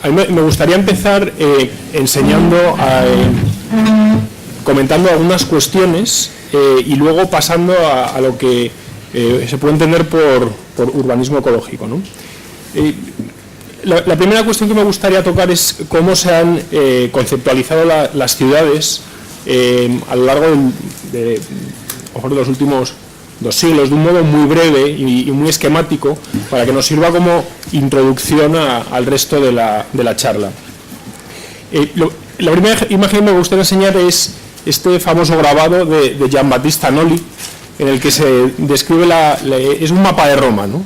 A mí me gustaría empezar comentando algunas cuestiones y luego pasando a lo que se puede entender por urbanismo ecológico, ¿no? La primera cuestión que me gustaría tocar es cómo se han conceptualizado las ciudades a lo largo de los últimos 2 siglos, de un modo muy breve y muy esquemático, para que nos sirva como introducción al resto de la charla. La primera imagen que me gustaría enseñar es este famoso grabado de Giambattista Annoli, en el que se describe es un mapa de Roma, ¿no?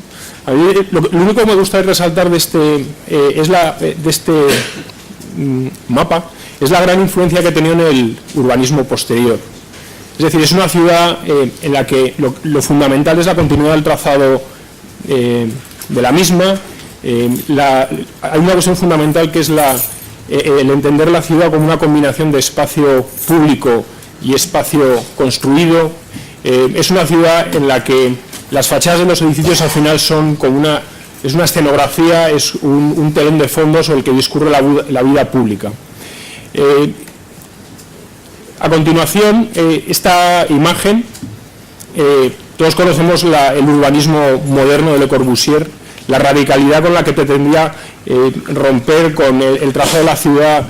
A mí, lo único que me gustaría resaltar de este mapa es la gran influencia que ha tenido en el urbanismo posterior. Es decir, es una ciudad en la que lo fundamental es la continuidad del trazado de la misma. Hay una cuestión fundamental que es el entender la ciudad como una combinación de espacio público y espacio construido. Es una ciudad en la que las fachadas de los edificios al final son como es una escenografía, es un telón de fondo sobre el que discurre la vida pública. A continuación, esta imagen, todos conocemos el urbanismo moderno de Le Corbusier, la radicalidad con la que pretendía romper con el trazado de la ciudad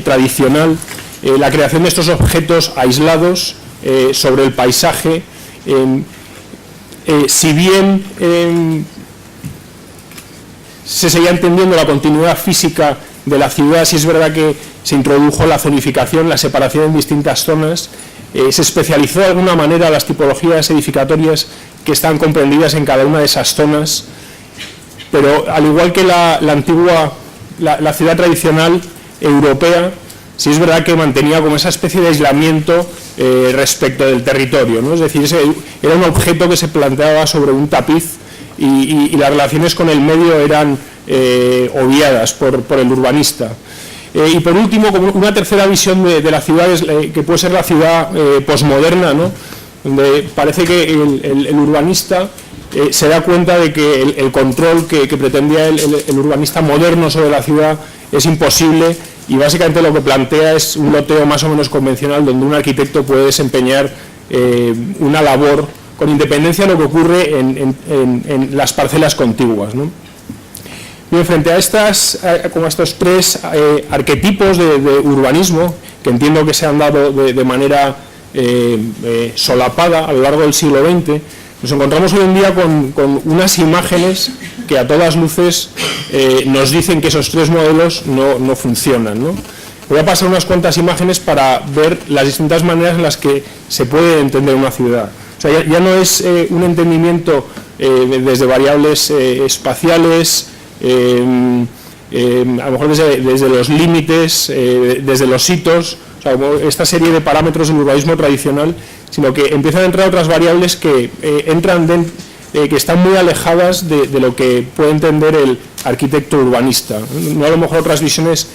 tradicional, la creación de estos objetos aislados sobre el paisaje. Si bien se seguía entendiendo la continuidad física de la ciudad, sí es verdad que se introdujo la zonificación, la separación en distintas zonas, se especializó de alguna manera las tipologías edificatorias que están comprendidas en cada una de esas zonas, pero al igual que la ciudad tradicional europea, sí es verdad que mantenía como esa especie de aislamiento respecto del territorio, ¿no? Es decir, era un objeto que se planteaba sobre un tapiz y las relaciones con el medio eran obviadas por el urbanista. Y por último, como una tercera visión de la ciudad, que puede ser la ciudad posmoderna, ¿no? Donde parece que el urbanista se da cuenta de que el control que pretendía el urbanista moderno sobre la ciudad es imposible, y básicamente lo que plantea es un loteo más o menos convencional donde un arquitecto puede desempeñar una labor con independencia de lo que ocurre en las parcelas contiguas, ¿no? Bien, frente a estos 3 arquetipos de urbanismo, que entiendo que se han dado de manera solapada a lo largo del siglo XX, nos encontramos hoy en día con unas imágenes que a todas luces nos dicen que esos 3 modelos no funcionan, ¿no? Voy a pasar unas cuantas imágenes para ver las distintas maneras en las que se puede entender una ciudad. O sea, ya no es un entendimiento desde variables espaciales, a lo mejor desde los límites, desde los hitos, o sea, como esta serie de parámetros del urbanismo tradicional, sino que empiezan a entrar otras variables que que están muy alejadas de lo que puede entender el arquitecto urbanista, no a lo mejor otras visiones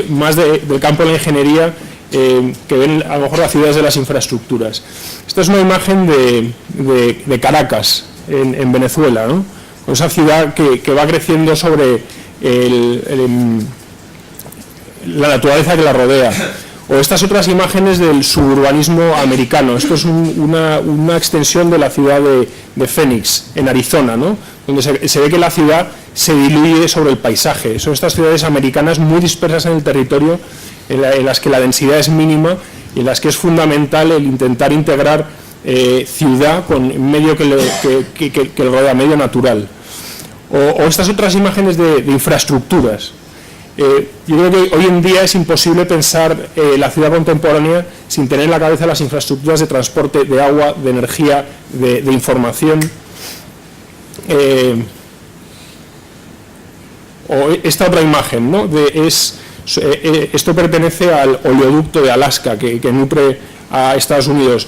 más del campo de la ingeniería que ven a lo mejor las ciudades de las infraestructuras. Esta es una imagen de Caracas, en Venezuela, ¿no? Con esa ciudad que va creciendo sobre la naturaleza que la rodea. O estas otras imágenes del suburbanismo americano. Esto es una extensión de la ciudad de Phoenix, en Arizona, ¿no? Donde se ve que la ciudad se diluye sobre el paisaje. Son estas ciudades americanas muy dispersas en el territorio, en las que la densidad es mínima y en las que es fundamental el intentar integrar ciudad con medio que le rodea, medio natural. O estas otras imágenes de infraestructuras. Yo creo que hoy en día es imposible pensar la ciudad contemporánea sin tener en la cabeza las infraestructuras de transporte, de agua, de energía, de información. O esta otra imagen, ¿no? Esto pertenece al oleoducto de Alaska que nutre a Estados Unidos.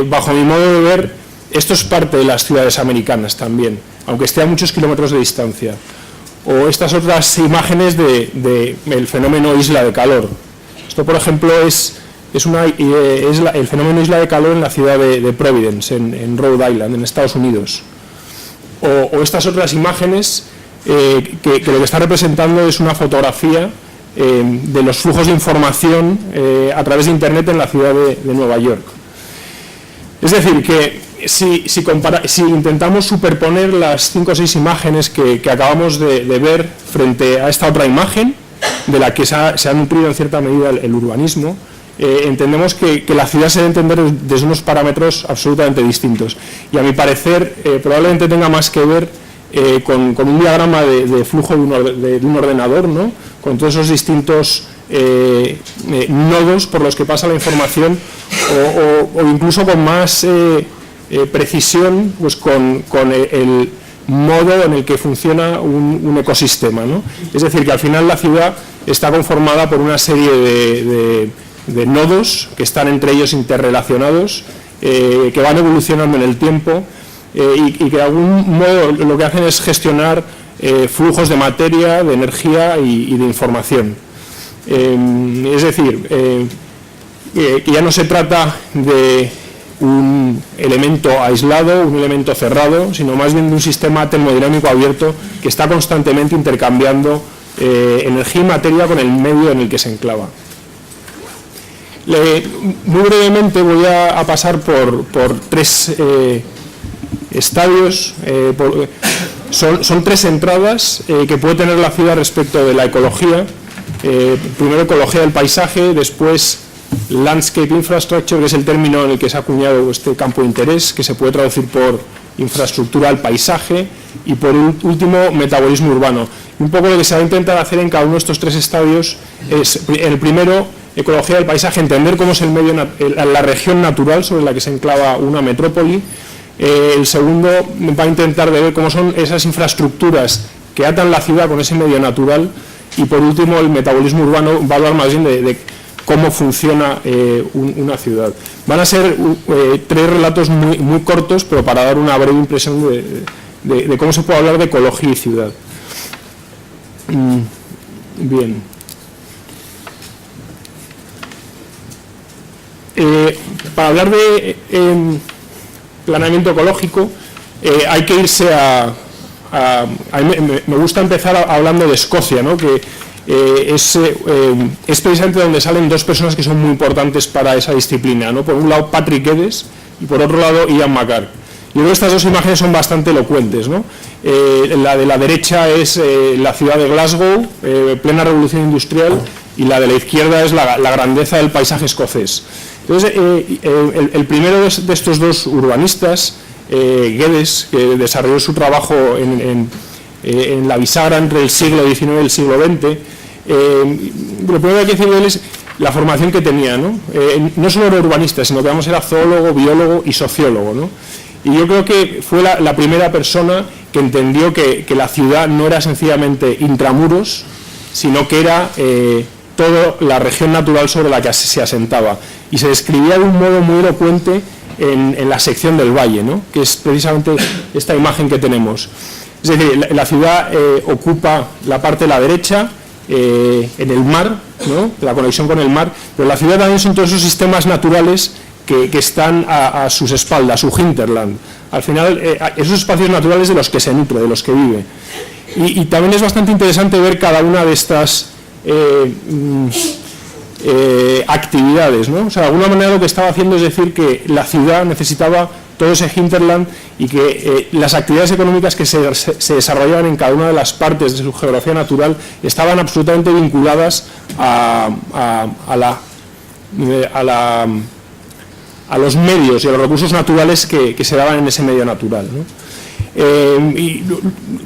Bajo mi modo de ver, esto es parte de las ciudades americanas también, aunque esté a muchos kilómetros de distancia. O estas otras imágenes del fenómeno isla de calor. Esto, por ejemplo, es el fenómeno isla de calor en la ciudad de Providence, en Rhode Island, en Estados Unidos. O estas otras imágenes que lo que está representando es una fotografía de los flujos de información a través de Internet en la ciudad de Nueva York. Es decir, que si intentamos superponer las 5 o 6 imágenes que acabamos de ver frente a esta otra imagen, de la que se ha nutrido en cierta medida el urbanismo, entendemos que la ciudad se debe entender desde unos parámetros absolutamente distintos. Y a mi parecer probablemente tenga más que ver con un diagrama de flujo de un ordenador, ¿no? Con todos esos distintos nodos por los que pasa la información, o incluso con más precisión, pues con el modo en el que funciona un ecosistema, ¿no? Es decir, que al final la ciudad está conformada por una serie de nodos que están entre ellos interrelacionados, que van evolucionando en el tiempo y que de algún modo lo que hacen es gestionar flujos de materia, de energía y de información. Es decir, que ya no se trata de un elemento aislado, un elemento cerrado, sino más bien de un sistema termodinámico abierto que está constantemente intercambiando energía y materia con el medio en el que se enclava. Muy brevemente voy a pasar por 3 estadios. Son 3 entradas que puede tener la ciudad respecto de la ecología. Primero ecología del paisaje, después landscape infrastructure, que es el término en el que se ha acuñado este campo de interés, que se puede traducir por infraestructura del paisaje, y por último metabolismo urbano. Y un poco lo que se va a intentar hacer en cada uno de estos 3 estadios es, el primero, ecología del paisaje, entender cómo es el medio, la región natural sobre la que se enclava una metrópoli. El segundo va a intentar ver cómo son esas infraestructuras que atan la ciudad con ese medio natural, y por último el metabolismo urbano va a hablar más bien de cómo funciona una ciudad. Van a ser 3 relatos muy cortos, pero para dar una breve impresión de cómo se puede hablar de ecología y ciudad. Bien. Para hablar de planeamiento ecológico hay que irse a mí me gusta empezar hablando de Escocia, ¿no? Que es precisamente donde salen 2 personas que son muy importantes para esa disciplina, ¿no? Por un lado Patrick Geddes y por otro lado Ian McCarr. Yo creo que estas 2 imágenes son bastante elocuentes, ¿no? La de la derecha es la ciudad de Glasgow, plena revolución industrial, y la de la izquierda es la grandeza del paisaje escocés. Entonces, el primero de estos 2 urbanistas, Geddes, que desarrolló su trabajo en la bisagra entre el siglo XIX y el siglo XX, lo primero que hay que decir de él es la formación que tenía, ¿no? No solo era urbanista, sino que era zoólogo, biólogo y sociólogo, ¿no? Y yo creo que fue la primera persona que entendió que la ciudad no era sencillamente intramuros, sino que era toda la región natural sobre la que se asentaba. Y se describía de un modo muy elocuente en la sección del valle, ¿no? Que es precisamente esta imagen que tenemos. Es decir, la ciudad ocupa la parte de la derecha, en el mar, ¿no? La conexión con el mar, pero la ciudad también son todos esos sistemas naturales que están a sus espaldas, su hinterland. Al final, esos espacios naturales de los que se nutre, de los que vive. Y también es bastante interesante ver cada una de estas actividades, ¿no? O sea, de alguna manera lo que estaba haciendo es decir que la ciudad necesitaba todo ese hinterland y que las actividades económicas que se desarrollaban en cada una de las partes de su geografía natural estaban absolutamente vinculadas a los medios y a los recursos naturales que se daban en ese medio natural, ¿no? Y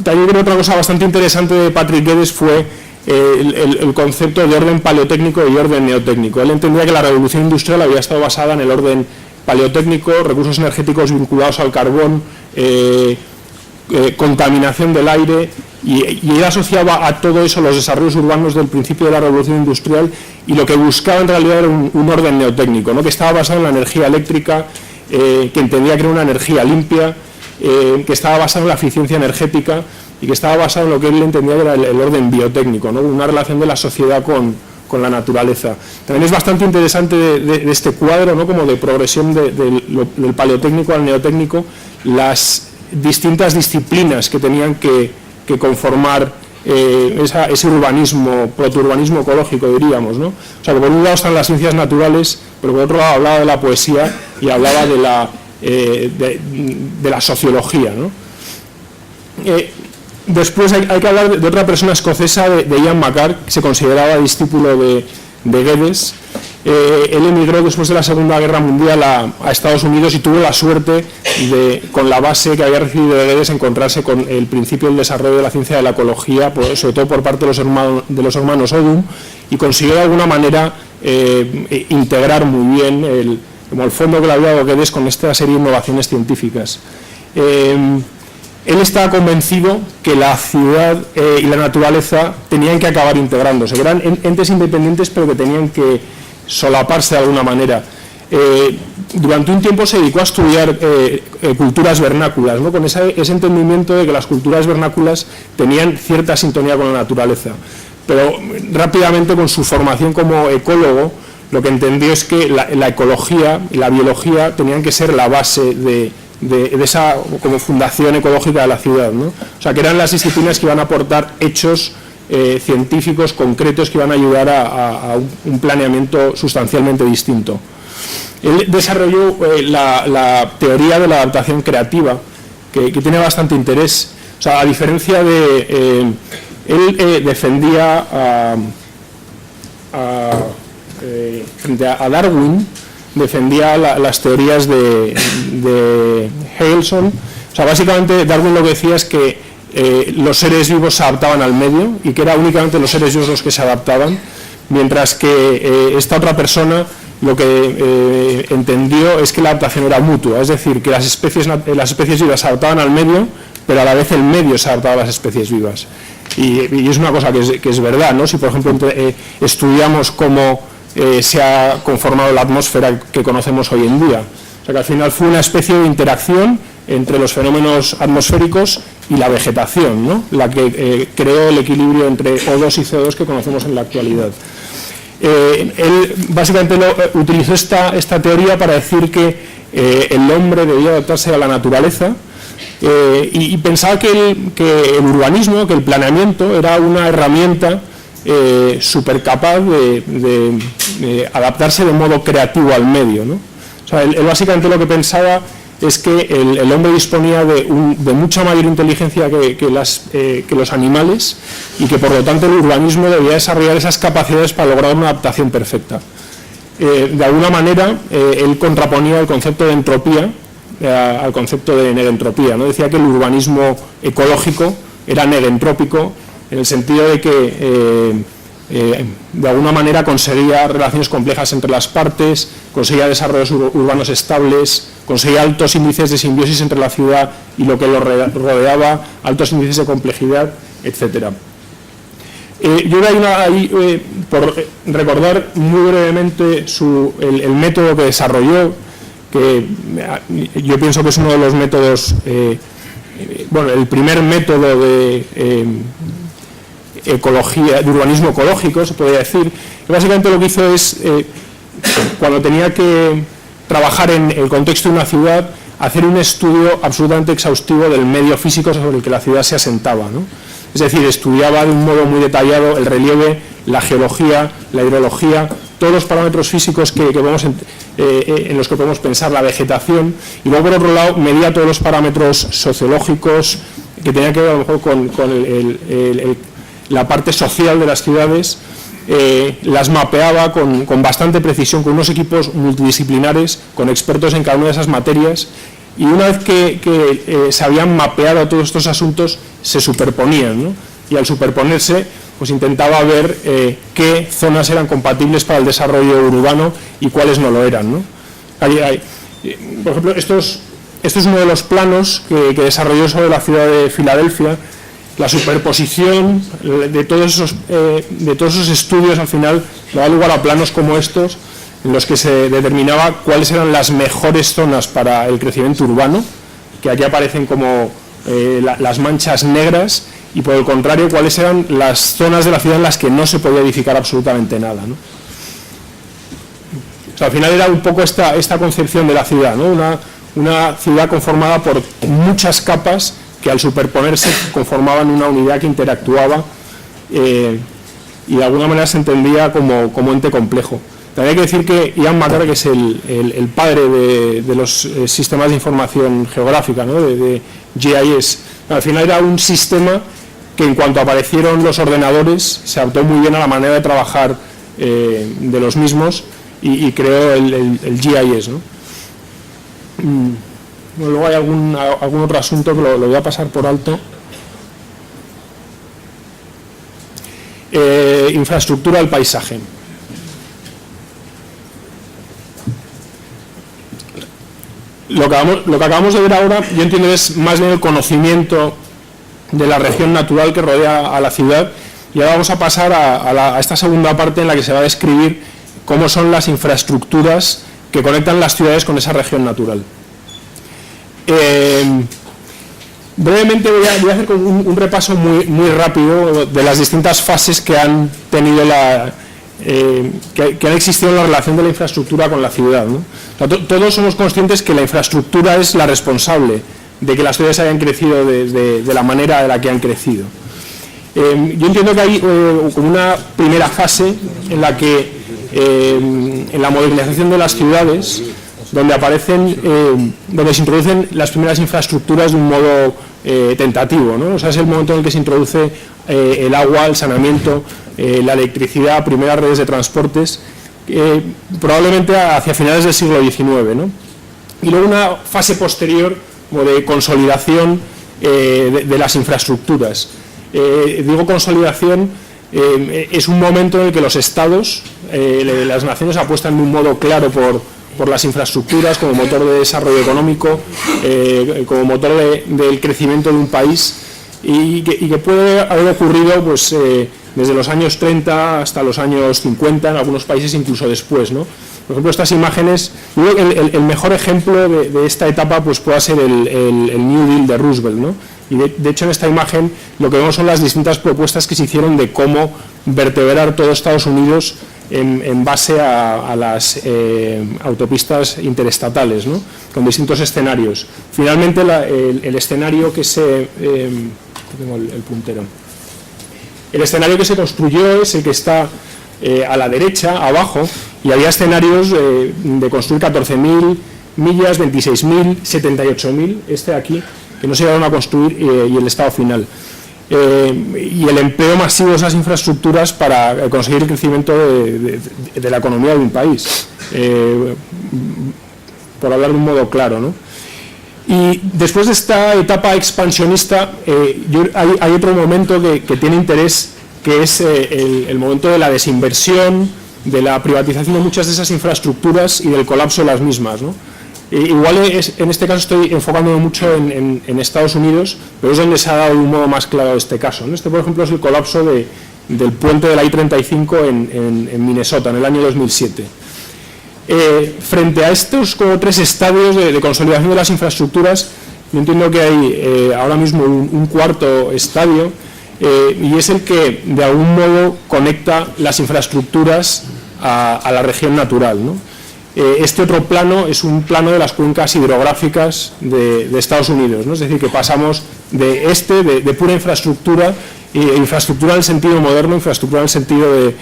también creo que otra cosa bastante interesante de Patrick Geddes fue el concepto de orden paleotécnico y orden neotécnico. Él entendía que la revolución industrial había estado basada en el orden paleotécnico, recursos energéticos vinculados al carbón, contaminación del aire, y él asociaba a todo eso los desarrollos urbanos del principio de la revolución industrial, y lo que buscaba en realidad era un orden neotécnico, ¿no? Que estaba basado en la energía eléctrica, que entendía que era una energía limpia, que estaba basado en la eficiencia energética y que estaba basado en lo que él entendía que era el orden biotécnico, ¿no? Una relación de la sociedad con la naturaleza. También es bastante interesante de este cuadro, ¿no? Como de progresión del paleotécnico al neotécnico, las distintas disciplinas que tenían que que conformar ese urbanismo, protourbanismo ecológico, diríamos, ¿no? O sea, que por un lado están las ciencias naturales, pero por otro lado hablaba de la poesía y hablaba de la sociología, ¿no? Después hay que hablar de otra persona escocesa, de Ian McCarr, que se consideraba discípulo de Geddes. Él emigró después de la Segunda Guerra Mundial a Estados Unidos y tuvo la suerte de, con la base que había recibido de Geddes, encontrarse con el principio del desarrollo de la ciencia de la ecología, sobre todo por parte de los hermanos Odum, y consiguió de alguna manera integrar muy bien como el fondo que le había dado Geddes con esta serie de innovaciones científicas. Él estaba convencido que la ciudad y la naturaleza tenían que acabar integrándose, que eran entes independientes pero que tenían que solaparse de alguna manera. Durante un tiempo se dedicó a estudiar culturas vernáculas, ¿no? Con ese entendimiento de que las culturas vernáculas tenían cierta sintonía con la naturaleza, pero rápidamente, con su formación como ecólogo, lo que entendió es que la ecología y la biología tenían que ser la base de esa como fundación ecológica de la ciudad, ¿no? O sea, que eran las disciplinas que iban a aportar hechos científicos concretos que iban a ayudar a un planeamiento sustancialmente distinto. Él desarrolló la teoría de la adaptación creativa, que tiene bastante interés. O sea, a diferencia de... él defendía frente a Darwin, defendía las teorías de Haleson. O sea, básicamente Darwin lo que decía es que los seres vivos se adaptaban al medio y que eran únicamente los seres vivos los que se adaptaban, mientras que esta otra persona lo que entendió es que la adaptación era mutua, es decir, que las especies vivas se adaptaban al medio, pero a la vez el medio se adaptaba a las especies vivas. Y es una cosa que es verdad, ¿no? Si, por ejemplo, estudiamos cómo se ha conformado la atmósfera que conocemos hoy en día. O sea, que al final fue una especie de interacción entre los fenómenos atmosféricos y la vegetación, ¿no? La que creó el equilibrio entre O2 y CO2 que conocemos en la actualidad. Él básicamente utilizó esta teoría para decir que el hombre debía adaptarse a la naturaleza, y pensaba que el urbanismo, que el planeamiento era una herramienta súper capaz de adaptarse de modo creativo al medio, ¿no? O sea, él básicamente lo que pensaba es que el hombre disponía de mucha mayor inteligencia que los animales, y que por lo tanto el urbanismo debía desarrollar esas capacidades para lograr una adaptación perfecta. De alguna manera, él contraponía el concepto de entropía al concepto de negentropía, ¿no? Decía que el urbanismo ecológico era negentrópico, en el sentido de que de alguna manera conseguía relaciones complejas entre las partes, conseguía desarrollos urbanos estables, conseguía altos índices de simbiosis entre la ciudad y lo que lo rodeaba, altos índices de complejidad, etc. Yo voy ahí por recordar muy brevemente el método que desarrolló, que yo pienso que es uno de los métodos, el primer método de ecología, de urbanismo ecológico, se podría decir. Y básicamente lo que hizo es, cuando tenía que trabajar en el contexto de una ciudad, hacer un estudio absolutamente exhaustivo del medio físico sobre el que la ciudad se asentaba, ¿no? Es decir, estudiaba de un modo muy detallado el relieve, la geología, la hidrología, todos los parámetros físicos en los que podemos pensar, la vegetación, y luego por otro lado medía todos los parámetros sociológicos que tenían que ver a lo mejor con la parte social de las ciudades, las mapeaba con bastante precisión, con unos equipos multidisciplinares, con expertos en cada una de esas materias, y una vez que se habían mapeado todos estos asuntos, se superponían, ¿no? Y al superponerse, pues intentaba ver qué zonas eran compatibles para el desarrollo urbano y cuáles no lo eran, ¿no? Por ejemplo, esto es uno de los planos que desarrolló sobre la ciudad de Filadelfia. La superposición de todos esos estudios al final daba lugar a planos como estos, en los que se determinaba cuáles eran las mejores zonas para el crecimiento urbano, que aquí aparecen como las manchas negras, y por el contrario cuáles eran las zonas de la ciudad en las que no se podía edificar absolutamente nada, ¿no? O sea, al final era un poco esta concepción de la ciudad, ¿no? Una ciudad conformada por muchas capas que al superponerse conformaban una unidad que interactuaba y de alguna manera se entendía como ente complejo. También hay que decir que Ian McGregor, que es el padre de los sistemas de información geográfica, ¿no? de GIS, al final era un sistema que en cuanto aparecieron los ordenadores se adaptó muy bien a la manera de trabajar de los mismos y creó el GIS, ¿no? Bueno, luego hay algún otro asunto que lo voy a pasar por alto. Infraestructura del paisaje. Lo que acabamos de ver ahora, yo entiendo, es más bien el conocimiento de la región natural que rodea a la ciudad, y ahora vamos a pasar a esta segunda parte en la que se va a describir cómo son las infraestructuras que conectan las ciudades con esa región natural. Brevemente voy a hacer un repaso muy rápido de las distintas fases que han tenido que han existido en la relación de la infraestructura con la ciudad, ¿no? O sea, todos somos conscientes que la infraestructura es la responsable de que las ciudades hayan crecido de la manera de la que han crecido. Yo entiendo que hay como una primera fase en la que en la modernización de las ciudades, donde se introducen las primeras infraestructuras de un modo tentativo, ¿no? O sea, es el momento en el que se introduce el agua, el saneamiento, la electricidad, primeras redes de transportes, probablemente hacia finales del siglo XIX, ¿no? Y luego una fase posterior como de consolidación de las infraestructuras. Digo consolidación, es un momento en el que los estados, las naciones apuestan de un modo claro por las infraestructuras como motor de desarrollo económico, como motor del crecimiento de un país, y que puede haber ocurrido pues, desde los años 30 hasta los años 50, en algunos países incluso después, ¿no? Por ejemplo, estas imágenes, yo creo que el mejor ejemplo de esta etapa pues, pueda ser el New Deal de Roosevelt, ¿no? Y de hecho en esta imagen lo que vemos son las distintas propuestas que se hicieron de cómo vertebrar todo Estados Unidos en base a las autopistas interestatales, ¿no? Con distintos escenarios. Finalmente el escenario que se... tengo el puntero. El escenario que se construyó es el que está a la derecha, abajo, y había escenarios de construir 14.000 millas, 26.000, 78.000, este de aquí, que no se llegaron a construir, y el estado final. Y el empleo masivo de esas infraestructuras para conseguir el crecimiento de la economía de un país, por hablar de un modo claro, ¿no? Y después de esta etapa expansionista, hay otro momento que tiene interés, que es el momento de la desinversión, de la privatización de muchas de esas infraestructuras y del colapso de las mismas, ¿no? Igual en este caso estoy enfocándome mucho en Estados Unidos, pero es donde se ha dado de un modo más claro este caso, ¿no? Este, por ejemplo, es el colapso del puente de la I-35 en Minnesota, en el año 2007. Frente a estos como tres estadios de consolidación de las infraestructuras, yo entiendo que hay ahora mismo un cuarto estadio, y es el que de algún modo conecta las infraestructuras a la región natural, ¿no? Este otro plano es un plano de las cuencas hidrográficas de Estados Unidos, ¿no? Es decir, que pasamos de pura infraestructura, infraestructura en el sentido moderno, infraestructura en el sentido de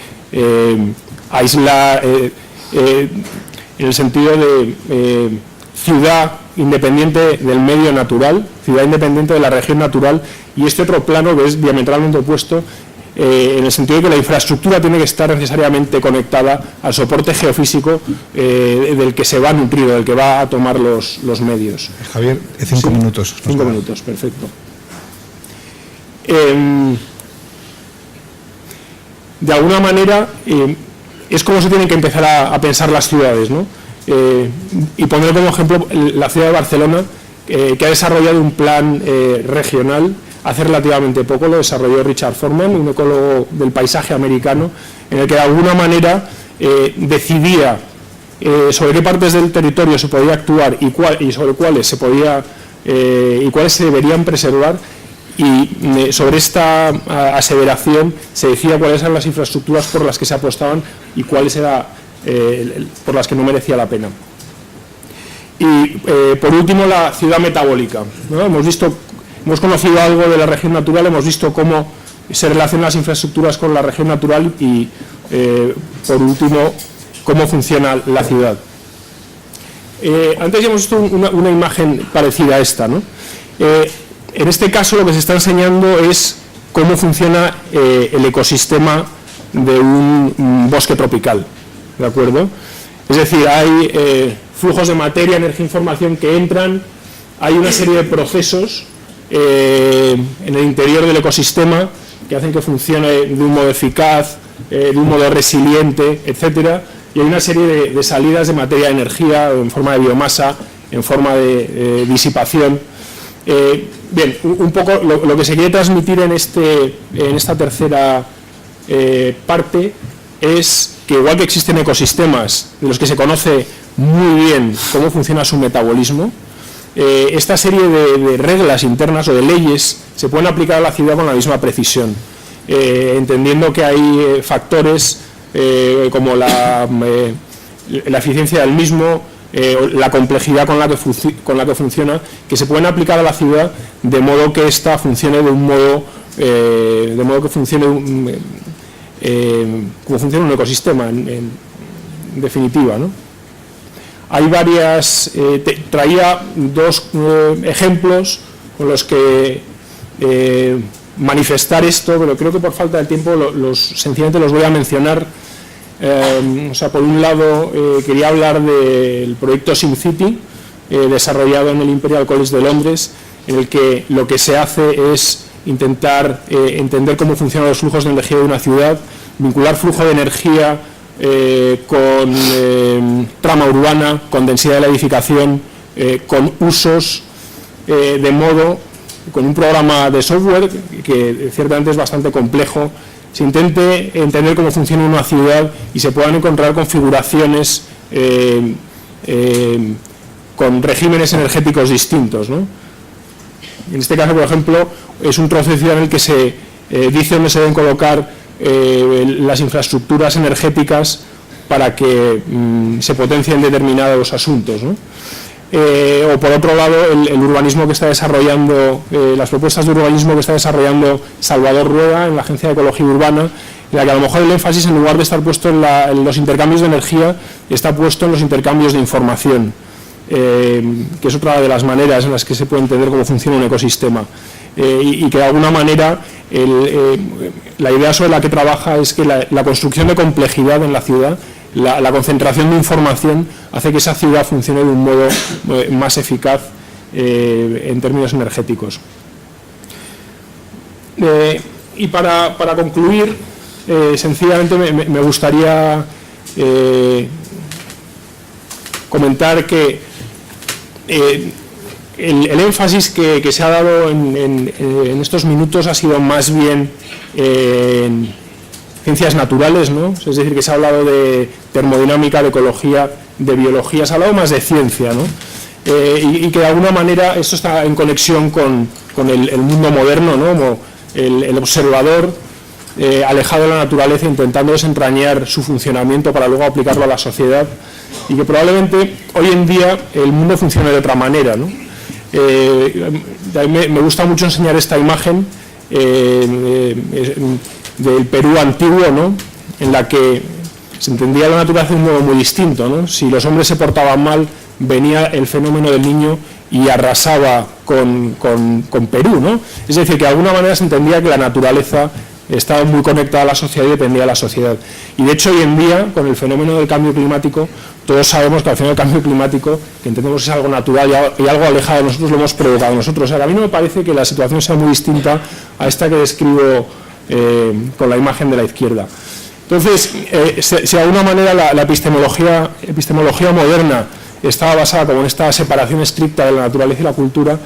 aislar, en el sentido de ciudad independiente del medio natural, ciudad independiente de la región natural, y este otro plano que es diametralmente opuesto, en el sentido de que la infraestructura tiene que estar necesariamente conectada al soporte geofísico del que se va a nutrir, del que va a tomar los medios. Javier, 5 minutos. 5 minutos, perfecto. De alguna manera, es como se tienen que empezar a pensar las ciudades, ¿no? Y pondré como ejemplo la ciudad de Barcelona, que ha desarrollado un plan regional hace relativamente poco. Lo desarrolló Richard Foreman, un ecólogo del paisaje americano, en el que de alguna manera decidía sobre qué partes del territorio se podía actuar y sobre cuáles se podía y cuáles se deberían preservar, y sobre esta aseveración se decía cuáles eran las infraestructuras por las que se apostaban y cuáles eran por las que no merecía la pena. Y por último, la ciudad metabólica, ¿no? Hemos visto hemos conocido algo de la región natural, hemos visto cómo se relacionan las infraestructuras con la región natural y, por último, cómo funciona la ciudad. Antes ya hemos visto una imagen parecida a esta, ¿no? En este caso lo que se está enseñando es cómo funciona el ecosistema de un bosque tropical, ¿de acuerdo? Es decir, hay flujos de materia, energía, información que entran, hay una serie de procesos en el interior del ecosistema que hacen que funcione de un modo eficaz, de un modo resiliente, etcétera, y hay una serie de salidas de materia de energía en forma de biomasa, en forma de disipación. Bien, un poco lo que se quiere transmitir en esta tercera parte es que igual que existen ecosistemas de los que se conoce muy bien cómo funciona su metabolismo, esta serie de reglas internas o de leyes se pueden aplicar a la ciudad con la misma precisión, entendiendo que hay factores como la eficiencia del mismo, la complejidad con la que funciona, que se pueden aplicar a la ciudad de modo que ésta funcione de un modo, que funcione como funciona un ecosistema en definitiva, ¿no? Hay varias, traía dos ejemplos con los que manifestar esto, pero creo que por falta de tiempo sencillamente los voy a mencionar. O sea, por un lado quería hablar del proyecto SimCity, desarrollado en el Imperial College de Londres, en el que lo que se hace es intentar entender cómo funcionan los flujos de energía de una ciudad, vincular flujo de energía con trama urbana, con densidad de la edificación, con usos, de modo, con un programa de software que ciertamente es bastante complejo, se intente entender cómo funciona una ciudad y se puedan encontrar configuraciones con regímenes energéticos distintos, ¿no? En este caso, por ejemplo, es un trozo de ciudad en el que se dice dónde se deben colocar las infraestructuras energéticas para que se potencien determinados asuntos, ¿no? O por otro lado, el urbanismo que está desarrollando, las propuestas de urbanismo que está desarrollando Salvador Rueda en la Agencia de Ecología Urbana, en la que a lo mejor el énfasis, en lugar de estar puesto en los intercambios de energía, está puesto en los intercambios de información, que es otra de las maneras en las que se puede entender cómo funciona un ecosistema. Y que de alguna manera la idea sobre la que trabaja es que la construcción de complejidad en la ciudad, la concentración de información, hace que esa ciudad funcione de un modo más eficaz en términos energéticos. Y para concluir, sencillamente me gustaría comentar que el énfasis que se ha dado en estos minutos ha sido más bien en ciencias naturales, ¿no? Es decir, que se ha hablado de termodinámica, de ecología, de biología, se ha hablado más de ciencia, ¿no? Y que de alguna manera esto está en conexión con el mundo moderno, ¿no? Como el observador alejado de la naturaleza, intentando desentrañar su funcionamiento para luego aplicarlo a la sociedad, y que probablemente hoy en día el mundo funciona de otra manera, ¿no? Me gusta mucho enseñar esta imagen del Perú antiguo, ¿no? En la que se entendía la naturaleza de un modo muy distinto, ¿no? Si los hombres se portaban mal, venía el fenómeno del niño y arrasaba con Perú, ¿no? Es decir, que de alguna manera se entendía que la naturaleza estaba muy conectada a la sociedad y dependía de la sociedad. Y de hecho hoy en día, con el fenómeno del cambio climático, todos sabemos que al final el cambio climático, que entendemos que es algo natural y algo alejado de nosotros, lo hemos provocado nosotros. O sea, que a mí no me parece que la situación sea muy distinta a esta que describo con la imagen de la izquierda. Entonces, si de alguna manera la epistemología moderna estaba basada como en esta separación estricta de la naturaleza y la cultura,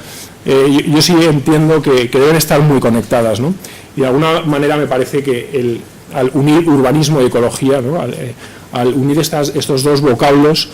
yo sí entiendo que deben estar muy conectadas, ¿no? Y de alguna manera me parece que al unir urbanismo y ecología, ¿no? Al unir estos dos vocablos,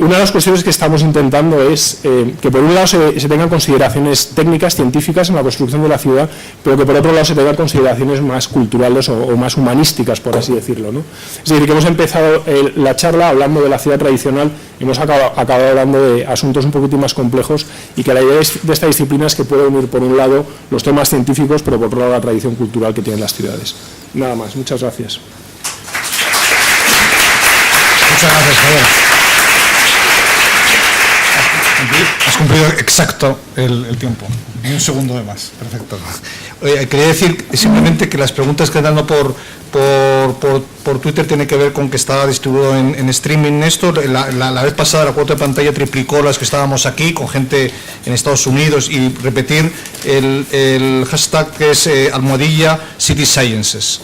Una de las cuestiones que estamos intentando es que por un lado se tengan consideraciones técnicas, científicas en la construcción de la ciudad, pero que por otro lado se tengan consideraciones más culturales o más humanísticas, por así decirlo, ¿no? Es decir, que hemos empezado la charla hablando de la ciudad tradicional, hemos acabado hablando de asuntos un poquito más complejos, y que la idea de esta disciplina es que puede unir por un lado los temas científicos, pero por otro lado la tradición cultural que tienen las ciudades. Nada más, muchas gracias. Muchas gracias, Javier. Has cumplido exacto el tiempo, ni un segundo de más. Perfecto. Quería decir simplemente que las preguntas que dan por Twitter tienen que ver con que está distribuido en streaming esto. La vez pasada la cuota de pantalla triplicó las que estábamos aquí, con gente en Estados Unidos, y repetir el hashtag que es #CitySciences.